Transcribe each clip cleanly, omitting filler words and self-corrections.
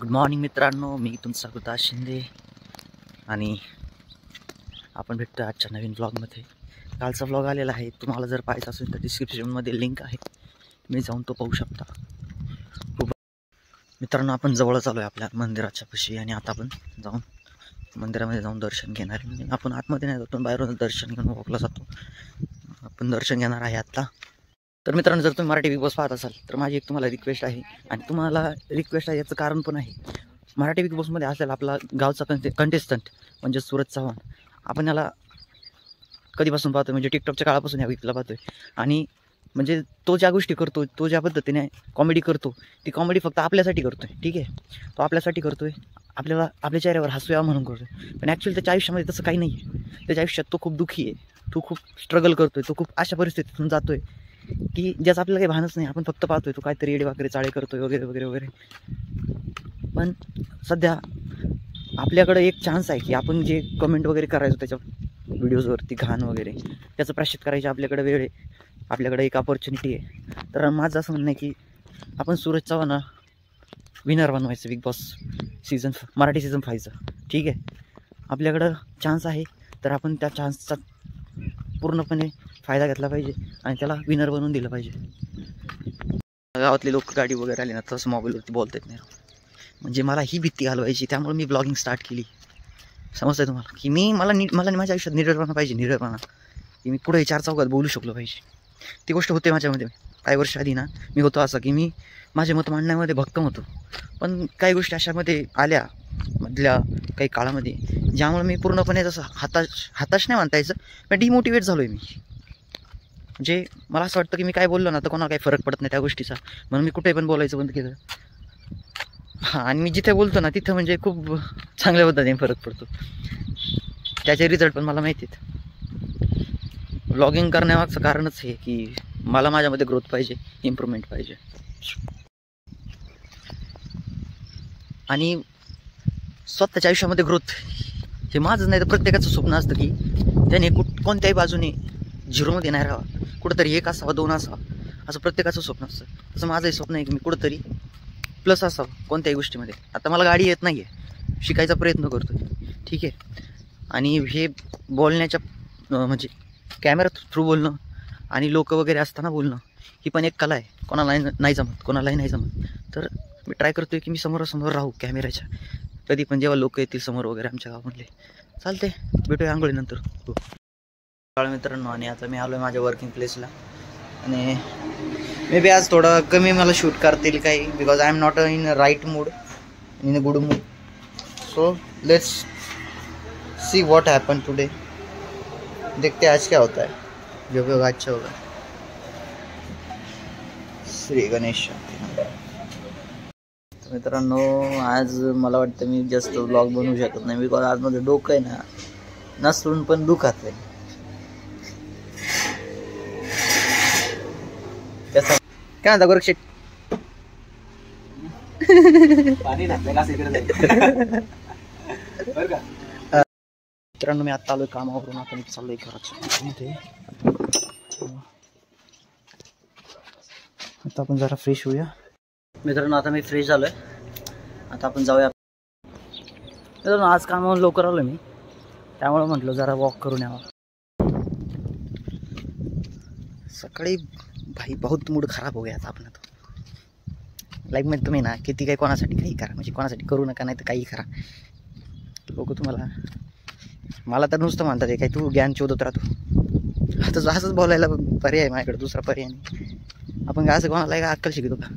Good morning मित्रांनो, मी तुमचा गुरुदास शिंदे आणि आपण भेटतो आजच्या नवीन ब्लॉगमध्ये। कालचा ब्लॉग आलेला आहे, तुम्हाला जर पाहायचा असेल तर डिस्क्रिप्शनमध्ये लिंक आहे, तुम्ही जाऊन तो पाहू शकता। मित्रांनो, आपण जवळच आलो आहे आपल्या मंदिराच्या पाशी आणि आता आपण जाऊन मंदिरामध्ये जाऊन दर्शन घेणार आहे। म्हणजे आपण आतमध्ये नाही जातो, बाहेरून दर्शन घेऊन वॉकला जातो। आपण दर्शन घेणार आहे आता। तर मित्रांनो, जर तुम्ही मराठी बिग बॉस पाहत असाल तर माझी एक तुम्हाला रिक्वेस्ट आहे, आणि तुम्हाला रिक्वेस्ट आहे याचं कारण पण आहे। मराठी बिग बॉसमध्ये असेल आपला गावचा कंटेस्टंट म्हणजे सूरज चव्हाण, आपण याला कधीपासून पाहतोय, म्हणजे टिकटॉकच्या काळापासून या व्यक्तीला पाहतोय। आणि म्हणजे तो ज्या गोष्टी करतो, तो ज्या पद्धतीने कॉमेडी करतो, ती कॉमेडी फक्त आपल्यासाठी करतोय, ठीक आहे। तो आपल्यासाठी करतोय, आपल्याला आपल्या चेहऱ्यावर हसू यावं म्हणून करतोय। पण ॲक्च्युअली त्याच्या आयुष्यामध्ये तसं काही नाही आहे। त्याच्या आयुष्यात तो खूप दुःखी आहे, तो खूप स्ट्रगल करतोय, तो खूप अशा परिस्थितीतून जातोय की ज्याचं आपल्याला काही भानच नाही। आपण फक्त पाहतोय तो काहीतरी येडे वाकडे चाळे करतोय वगैरे वगैरे वगैरे। पण सध्या आपल्याकडं एक चान्स आहे की आपण जे कमेंट वगैरे करायचो त्याच्या व्हिडिओजवरती घाण वगैरे, त्याचं प्रायश्चित करायची आपल्याकडे वेळ आहे, आपल्याकडे एक अपॉर्च्युनिटी आहे। तर माझं असं म्हणणं आहे की आपण सूरज चव्हाण विनर बनवायचं बिग बॉस मराठी सीझन 5चं, ठीक आहे। आपल्याकडं चान्स आहे, तर आपण त्या चान्सचा पूर्णपणे फायदा घेतला पाहिजे आणि त्याला विनर बनवून दिलं पाहिजे। गावातले लोक गाडी वगैरे आले ना तसं मोबाईलवरती बोलता येत नाही, म्हणजे मला ही भीती घालवायची, त्यामुळे मी ब्लॉगिंग स्टार्ट केली। समजतंय तुम्हाला की मला माझ्या आयुष्यात निडरपणा पाहिजे, निडरपणा की मी पुढे चार चौकात बोलू शकलो पाहिजे। ती गोष्ट होते माझ्यामध्ये काही वर्ष आधी ना, मी होतो असं की मी माझे मत मांडण्यामध्ये भक्कम होतो, पण काही गोष्टी अशामध्ये आल्या मधल्या काही काळामध्ये ज्यामुळे मी पूर्णपणे जसं हताश नाही म्हणता यायचं, पण डिमोटिवेट झालो आहे मी। म्हणजे मला असं वाटतं की मी काय बोललो ना तर कोणाला काही फरक पडत नाही त्या गोष्टीचा, म्हणून मी कुठे पण बोलायचं बंद केलं। हां, आणि मी जिथे बोलतो ना तिथं म्हणजे खूप चांगल्या पद्धतीने फरक पडतो, त्याचे रिझल्ट पण मला माहिती आहेत। ब्लॉगिंग करण्यामागचं कारणच हे की मला माझ्यामध्ये ग्रोथ पाहिजे, इम्प्रूव्हमेंट पाहिजे। आणि स्वतःच्या आयुष्यामध्ये ग्रोथ हे माझं नाही तर प्रत्येकाचं स्वप्न असतं की त्याने कोणत्याही बाजूने झिरोमध्ये नाही राहावं, कुठंतरी 1 असावा 2 असावा, असं प्रत्येकाचं स्वप्न असतं। तसं माझंही स्वप्न आहे की मी कुठंतरी प्लस असावं कोणत्याही गोष्टीमध्ये। आता मला गाडी येत नाही आहे, शिकायचा प्रयत्न करतो आहे, ठीक आहे। आणि हे बोलण्याच्या म्हणजे कॅमेरा थ्रू बोलणं आणि लोक वगैरे असताना बोलणं ही पण एक कला आहे, कोणालाही नाही जमत। तर मी ट्राय करतो आहे की मी समोरासमोर राहू कॅमेऱ्याच्या, कधी पण जेव्हा लोक येतील समोर वगैरे आमच्या गावामधले। चालते, भेटूया आंघोळीनंतर। मित्रांनो, आणि आता मी आलो आहे माझ्या वर्किंग प्लेसला, आणि मे बी आज थोडं कमी मला शूट करतील काही, because I am not in right mood, in a good mood. So let's see what happen today, देखते आज क्या होता है, जो भी होगा अच्छा होगा। श्री गणेश। मित्रांनो, आज मला वाटतं मी जास्त ब्लॉग बनवू शकत नाही, बिकॉज आज माझं डोकं आहे ना नसून पण दुखात आहे। काय म्हणता गोरक्षेट? मित्रांनो, मी आता आलोय कामावरून, आता मी चाललोय घराच्या। आता आपण जरा फ्रेश होऊया। मित्रांनो, आता मी फ्रेश झालोय, आता आपण जाऊया। मित्रांनो, आज कामावरून लवकर आलो मी, त्यामुळे म्हटलं जरा वॉक करून यावं। सकाळी भाई बहुत मूड खराब हो गया था अपना। तो लाईफमध्ये तुम्ही ना किती काही कोणासाठी काही करा, म्हणजे कोणासाठी करू नका, नाही तर काही करा, लोक तुम्हाला मला तर नुसतं म्हणतात काय तू ज्ञान शोधत राहतो। आता असंच बोलायला पर्याय माझ्याकडे, दुसरा पर्याय नाही। आपण काय असं कोणाला का अक्कल शिकतो का?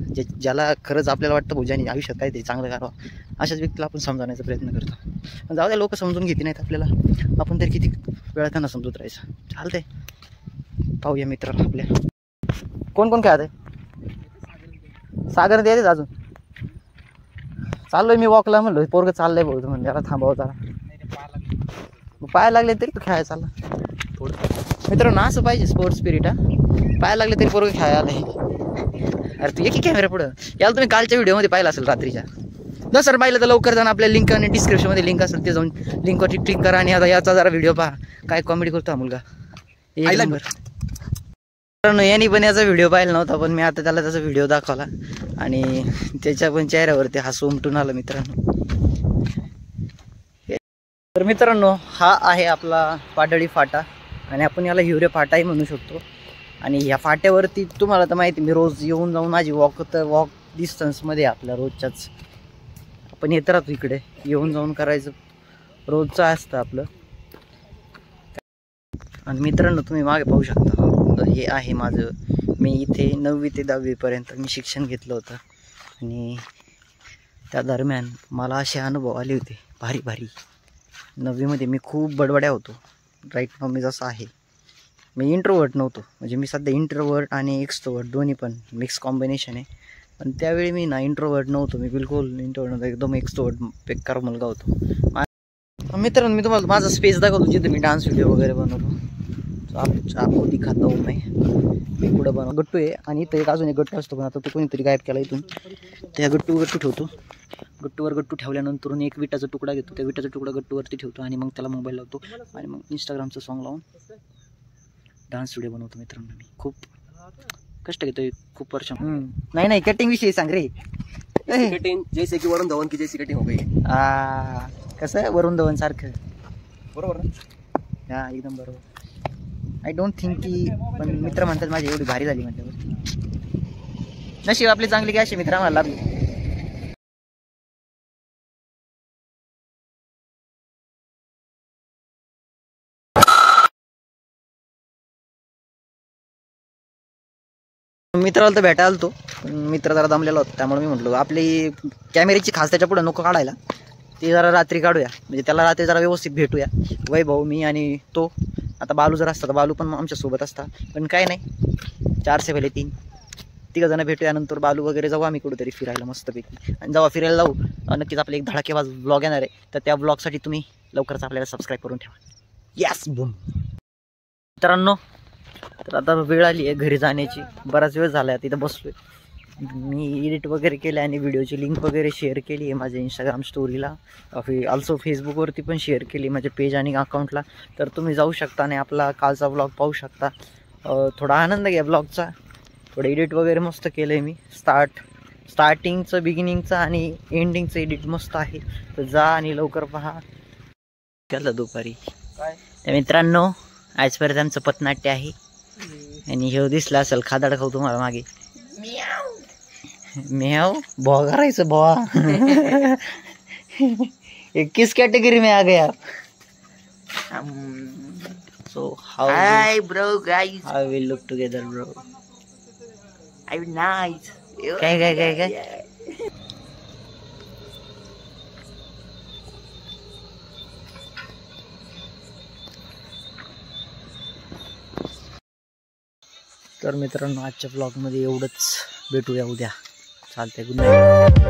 ज्याला खरंच आपल्याला वाटतं भोजानी आयुष्यात काय ते चांगलं करावं, अशाच व्यक्तीला आपण समजावण्याचा प्रयत्न करतो। पण जाऊ द्या, लोक समजून घेते नाहीत आपल्याला, आपण तरी किती वेळा त्यांना समजत राहायचं। चालतंय, पाहूया मित्राला आपल्या कोण कोण खेळत आहे। सागर द्यायच अजून चाललोय मी वॉकला, म्हणलो पोरगं चाललंय बहुत, म्हणजे याला थांबावं जरा, पाय लागले तरी तो खेळायला चालला। मित्रांनो, असं पाहिजे स्पोर्ट्स स्पिरिट, पाय लागले तरी पोरगं खेळायला आलंय। अरे तू एकी कॅमेरा पुढं, याला तुम्ही कालच्या व्हिडिओमध्ये पाहिलं असेल रात्रीच्या, जर पाहिलं तर लवकर जाऊन आपल्या लिंक आणि डिस्क्रिप्शनमध्ये लिंक असेल ते जाऊन लिंकवरती क्लिक करा, आणि आता याचा जरा व्हिडिओ पहा, काय कॉमेडी करतो हा मुलगा, एक नंबर। मित्रांनो यांनी पण याचा व्हिडिओ पाहिला नव्हता, पण मी आता त्याला त्याचा व्हिडिओ दाखवला आणि त्याच्या पण चेहऱ्यावरती हसू उमटून आलं मित्रांनो. तर मित्रांनो हा आहे आपला पाडळी फाटा आणि आपण याला हिवरे फाटाही म्हणू शकतो. आणि ह्या फाट्यावरती तुम्हाला तर माहिती मी रोज येऊन जाऊन माझी वॉक डिस्टन्समध्ये आपल्या रोजच्याच आपण येत राहतो इकडे येऊन जाऊन करायचं रोजचं असतं आपलं. आणि मित्रांनो तुम्ही मागे पाहू शकता हे आहे माझं, मी इथे 9वी ते 10वी पर्यंत मी शिक्षण घेतलं होतं आणि त्या दरम्यान मला असे अनुभव आले होते भारी भारी. 9वीमध्ये मी खूप बडबड्या होतो. राईट नाव मी जसं आहे मी इंट्रोवर्ट नव्हतो, म्हणजे मी सध्या इंट्रोवर्ट आणि एक्स्ट्रोवर्ट दोन्ही पण मिक्स कॉम्बिनेशन आहे. पण त्यावेळी मी ना इंट्रोवर्ट नव्हतो, मी बिलकुल इंट्रोवर्ट नव्हतो, एकदम एक्स्ट्रोवर्ट बेकार मुलगा होतो. मित्रांनो मी तुम्हाला माझा स्पेस दाखवतो जिथे मी डान्स व्हिडिओ वगैरे बनवतो. आपको दिखाता हूँ मी पुढं बनव गट्टू आहे आणि इथं एक अजून एक गट्टू असतो, पण आता तो कोणीतरी गायब केला इथून. त्या गट्टू ठेवतो, गट्टूवर ठेवल्यानंतर एक विटाचा तुकडा घेतो, त्या विटाचा तुकडा गट्टूवरती ठेवतो आणि मग त्याला मोबाईल लावतो आणि मग इंस्टाग्रामचं सॉन्ग लावून डान्स व्हिडिओ बनवतो. मित्रांनो मी खूप कष्ट घेतोय, खूप वर्ष. नाही कटिंग विषयी सांग रे. कटिंग जैसे की वरुण धवन की जैसी कटिंग हो गई. कसं आहे वरुण धवन सारखं बरोबर ना? हा एकदम बरोबर. आय डोंट थिंक की, पण मित्र म्हणतात माझी एवढी भारी झाली म्हटल्यावर. नशीब आपली चांगली काय असे मित्र आम्हाला लागले. मित्राला तर भेटायला आलतो, पण मित्र जरा दमलेला होता, त्यामुळे मी म्हटलो आपली कॅमेऱ्याची खास त्याच्या पुढे नको काढायला, ते जरा रात्री काढूया, म्हणजे त्याला रात्री जरा व्यवस्थित भेटूया. वैभव मी आणि तो. आता बालू जर असता तर बालू पण आमच्या सोबत असता, पण काय नाही 4 से पहिले 3 तिघ जण भेटूया. नंतर बालू वगैरे जाऊ आम्ही कुठेतरी फिरायला मस्तपैकी. आणि जेव्हा फिरायला जाऊ नक्कीच आपले एक धडाकेबाज ब्लॉग येणार आहे, तर त्या ब्लॉगसाठी तुम्ही लवकरच आपल्याला सबस्क्राईब करून ठेवा. Yes boom. मित्रांनो तर आता वेळ आली आहे घरी जाण्याची, बराच वेळ झाला आहे तिथं बसलोय मी. एडिट वगैरे केलं आणि व्हिडिओची लिंक वगैरे शेअर केली आहे माझ्या इंस्टाग्राम स्टोरीला, ऑल्सो फेसबुकवरती पण शेअर केली माझ्या पेज आणि अकाउंटला. तर तुम्ही जाऊ शकता आणि आपला कालचा ब्लॉग पाहू शकता. थोडा आनंद घ्या ब्लॉगचा. थोडं एडिट वगैरे मस्त केलं आहे मी. स्टार्टिंगचं बिगिनिंगचं आणि एंडिंगचं एडिट मस्त आहे, तर जा आणि लवकर पहा. केलं दुपारी काय. तर मित्रांनो आजपर्यंत आमचं पथनाट्य आहे आणि हे दिसला असेल खादाड खाऊ तुम्हाला मागे. म्याव भॉ करायचं भॉ. किस कैटेगरी में आ गया. So hi bro guys, how we look together bro. I'm nice. काय तर मित्रांनो आजच्या ब्लॉगमध्ये एवढंच. भेटूया उद्या. चालतंय. Good night.